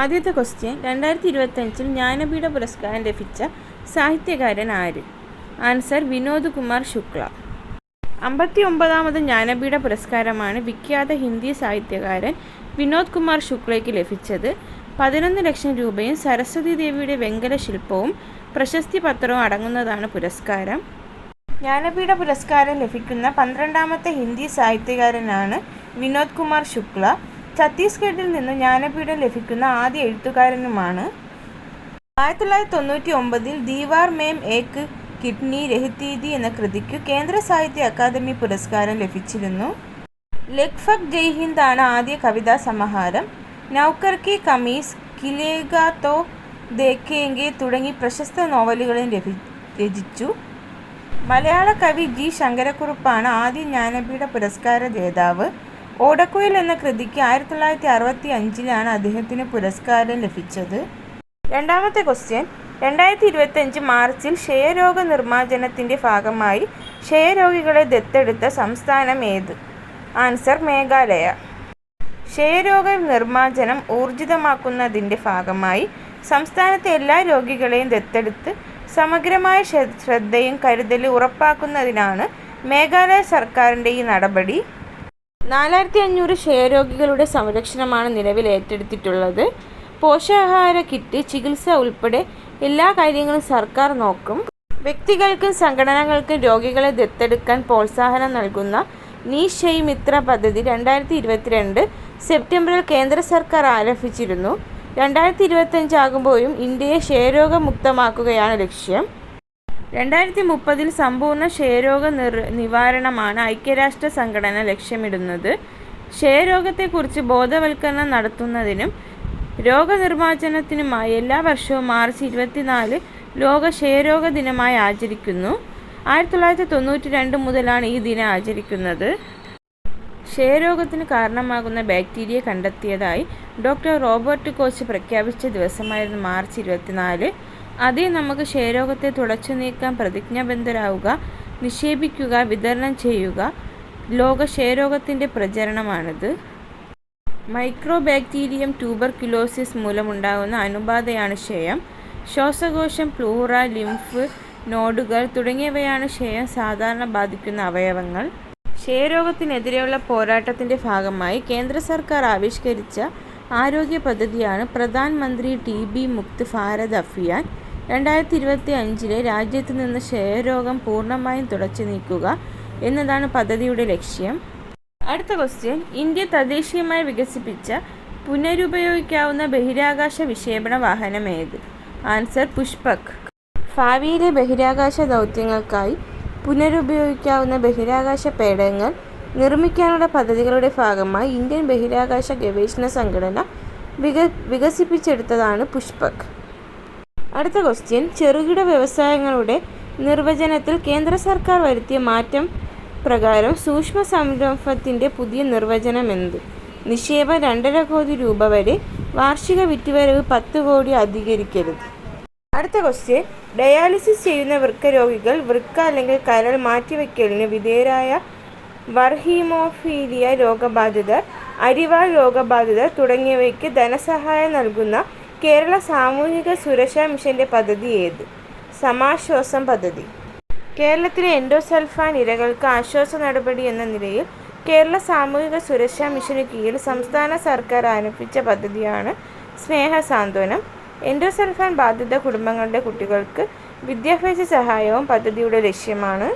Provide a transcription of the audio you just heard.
ആദ്യത്തെ ക്വസ്റ്റ്യൻ, 2025 ജ്ഞാനപീഠ പുരസ്കാരം ലഭിച്ച സാഹിത്യകാരൻ ആര്? ആൻസർ വിനോദ് കുമാർ ശുക്ല. 59ാമത് ജ്ഞാനപീഠ പുരസ്കാരമാണ് വിഖ്യാത ഹിന്ദി സാഹിത്യകാരൻ വിനോദ് കുമാർ ശുക്ലയ്ക്ക് ലഭിച്ചത്. 11 ലക്ഷം രൂപയും സരസ്വതി ദേവിയുടെ വെങ്കല ശില്പവും പ്രശസ്തി പത്രവും അടങ്ങുന്നതാണ് പുരസ്കാരം. ജ്ഞാനപീഠ പുരസ്കാരം ലഭിക്കുന്ന 12ാമത്തെ ഹിന്ദി സാഹിത്യകാരനാണ് വിനോദ് കുമാർ ശുക്ല. ഛത്തീസ്ഗഡിൽ നിന്ന് ജ്ഞാനപീഠം ലഭിക്കുന്ന ആദ്യ എഴുത്തുകാരനുമാണ്. 1999 ദീവാർ മേം ഏക് കിഡ്നി രഹിതീതി എന്ന കൃതിക്കു കേന്ദ്ര സാഹിത്യ അക്കാദമി പുരസ്കാരം ലഭിച്ചിരുന്നു. ലഗ്ഭഗ് ജയ് ഹിന്ദ് ആണ് ആദ്യ കവിതാ സമാഹാരം. നൗകർ കി കമീസ്, കിലേഗാ തോ ദേഖേംഗെ തുടങ്ങി പ്രശസ്ത നോവലുകളും രചിച്ചു. മലയാള കവി ജി ശങ്കരക്കുറുപ്പാണ് ആദ്യ ജ്ഞാനപീഠ പുരസ്കാര ജേതാവ്. ഓടക്കുഴൽ എന്ന കൃതിക്ക് 1965 അദ്ദേഹത്തിന് പുരസ്കാരം ലഭിച്ചത്. രണ്ടാമത്തെ ക്വസ്റ്റ്യൻ, 2025 മാർച്ചിൽ ക്ഷയരോഗ നിർമ്മാർജ്ജനത്തിൻ്റെ ഭാഗമായി ക്ഷയരോഗികളെ ദത്തെടുത്ത സംസ്ഥാനം ഏത്? ആൻസർ മേഘാലയ. ക്ഷയരോഗ നിർമ്മാർജ്ജനം ഊർജിതമാക്കുന്നതിൻ്റെ ഭാഗമായി സംസ്ഥാനത്തെ എല്ലാ രോഗികളെയും ദത്തെടുത്ത് സമഗ്രമായ ശ്രദ്ധയും കരുതലും ഉറപ്പാക്കുന്നതിനാണ് മേഘാലയ സർക്കാരിൻ്റെ ഈ നടപടി. 4500 ക്ഷയരോഗികളുടെ സംരക്ഷണമാണ് നിലവിൽ ഏറ്റെടുത്തിട്ടുള്ളത്. പോഷകാഹാര കിറ്റ്, ചികിത്സ ഉൾപ്പെടെ എല്ലാ കാര്യങ്ങളും സർക്കാർ നോക്കും. വ്യക്തികൾക്കും സംഘടനകൾക്കും രോഗികളെ ദത്തെടുക്കാൻ പ്രോത്സാഹനം നൽകുന്ന നിക്ഷയ് മിത്ര പദ്ധതി 2022 സെപ്റ്റംബറിൽ കേന്ദ്ര സർക്കാർ ആരംഭിച്ചിരുന്നു. 2025 ആകുമ്പോഴും ഇന്ത്യയെ ക്ഷയരോഗമുക്തമാക്കുകയാണ് ലക്ഷ്യം. 2030 സമ്പൂർണ്ണ ക്ഷയരോഗ നിവാരണമാണ് ഐക്യരാഷ്ട്ര സംഘടന ലക്ഷ്യമിടുന്നത്. ക്ഷയരോഗത്തെക്കുറിച്ച് ബോധവൽക്കരണം നടത്തുന്നതിനും രോഗനിർമ്മാർജ്ജനത്തിനുമായി എല്ലാ വർഷവും മാർച്ച് 24 ലോക ക്ഷയരോഗ ദിനമായി ആചരിക്കുന്നു. 1992 മുതലാണ് ഈ ദിനം ആചരിക്കുന്നത്. ക്ഷയരോഗത്തിന് കാരണമാകുന്ന ബാക്ടീരിയ കണ്ടെത്തിയതായി ഡോക്ടർ റോബർട്ട് കോച്ച് പ്രഖ്യാപിച്ച ദിവസമായിരുന്നു മാർച്ച് 24. അതേ നമുക്ക് ക്ഷയരോഗത്തെ തുടച്ചു നീക്കാൻ പ്രതിജ്ഞാബദ്ധരാവുക, നിക്ഷേപിക്കുക, വിതരണം ചെയ്യുക. ലോക ക്ഷയരോഗത്തിൻ്റെ പ്രചരണമാണിത്. മൈക്രോബാക്ടീരിയം ട്യൂബർക്യുലോസിസ് മൂലമുണ്ടാകുന്ന അണുബാധയാണ് ക്ഷയം. ശ്വാസകോശം, പ്ലൂറ, ലിംഫ് നോഡുകൾ തുടങ്ങിയവയാണ് ക്ഷയം സാധാരണ ബാധിക്കുന്ന അവയവങ്ങൾ. ക്ഷയരോഗത്തിനെതിരെയുള്ള പോരാട്ടത്തിൻ്റെ ഭാഗമായി കേന്ദ്ര സർക്കാർ ആവിഷ്കരിച്ച ആരോഗ്യ പദ്ധതിയാണ് പ്രധാൻ മന്ത്രി TB മുക്ത് ഭാരത് അഭിയാൻ. 2025 രാജ്യത്ത് നിന്ന് ക്ഷയരോഗം പൂർണ്ണമായും തുടച്ചു നീക്കുക എന്നതാണ് പദ്ധതിയുടെ ലക്ഷ്യം. അടുത്ത ക്വസ്റ്റ്യൻ, ഇന്ത്യ തദ്ദേശീയമായി വികസിപ്പിച്ച പുനരുപയോഗിക്കാവുന്ന ബഹിരാകാശ വിക്ഷേപണ വാഹനം ഏത്? ആൻസർ പുഷ്പക്. ഭാവിയിലെ ബഹിരാകാശ ദൗത്യങ്ങൾക്കായി പുനരുപയോഗിക്കാവുന്ന ബഹിരാകാശ പേടകങ്ങൾ നിർമ്മിക്കാനുള്ള പദ്ധതികളുടെ ഭാഗമായി ഇന്ത്യൻ ബഹിരാകാശ ഗവേഷണ സംഘടന വികസിപ്പിച്ചെടുത്തതാണ് പുഷ്പക്. അടുത്ത ക്വസ്റ്റ്യൻ, ചെറുകിട വ്യവസായങ്ങളുടെ നിർവചനത്തിൽ കേന്ദ്ര സർക്കാർ വരുത്തിയ മാറ്റം പ്രകാരം സൂക്ഷ്മ സംരംഭത്തിൻ്റെ പുതിയ നിർവചനം എന്ത്? നിക്ഷേപം 2.5 കോടി രൂപ വരെ, വാർഷിക വിറ്റുവരവ് 10 കോടി അധികരിക്കരുത്. അടുത്ത ക്വസ്റ്റ്യൻ, ഡയാലിസിസ് ചെയ്യുന്ന വൃക്ക രോഗികൾ, വൃക്ക അല്ലെങ്കിൽ കരൾ മാറ്റിവെക്കലിന് വിധേയരായ ഹീമോഫീലിയ രോഗബാധിതർ, അരിവാൾ രോഗബാധിതർ തുടങ്ങിയവയ്ക്ക് ധനസഹായം നൽകുന്ന കേരള സാമൂഹിക സുരക്ഷാ മിഷൻ്റെ പദ്ധതി ഏത്? സമാശ്വാസം പദ്ധതി. കേരളത്തിലെ എൻഡോസൾഫാൻ ഇരകൾക്ക് ആശ്വാസ നടപടി എന്ന നിലയിൽ കേരള സാമൂഹിക സുരക്ഷാ മിഷന് കീഴിൽ സംസ്ഥാന സർക്കാർ ആരംഭിച്ച പദ്ധതിയാണ് സ്നേഹസാന്ത്വനം. എൻഡോസൾഫാൻ ബാധിത കുടുംബങ്ങളുടെ കുട്ടികൾക്ക് വിദ്യാഭ്യാസ സഹായവും പദ്ധതിയുടെ ലക്ഷ്യമാണ്.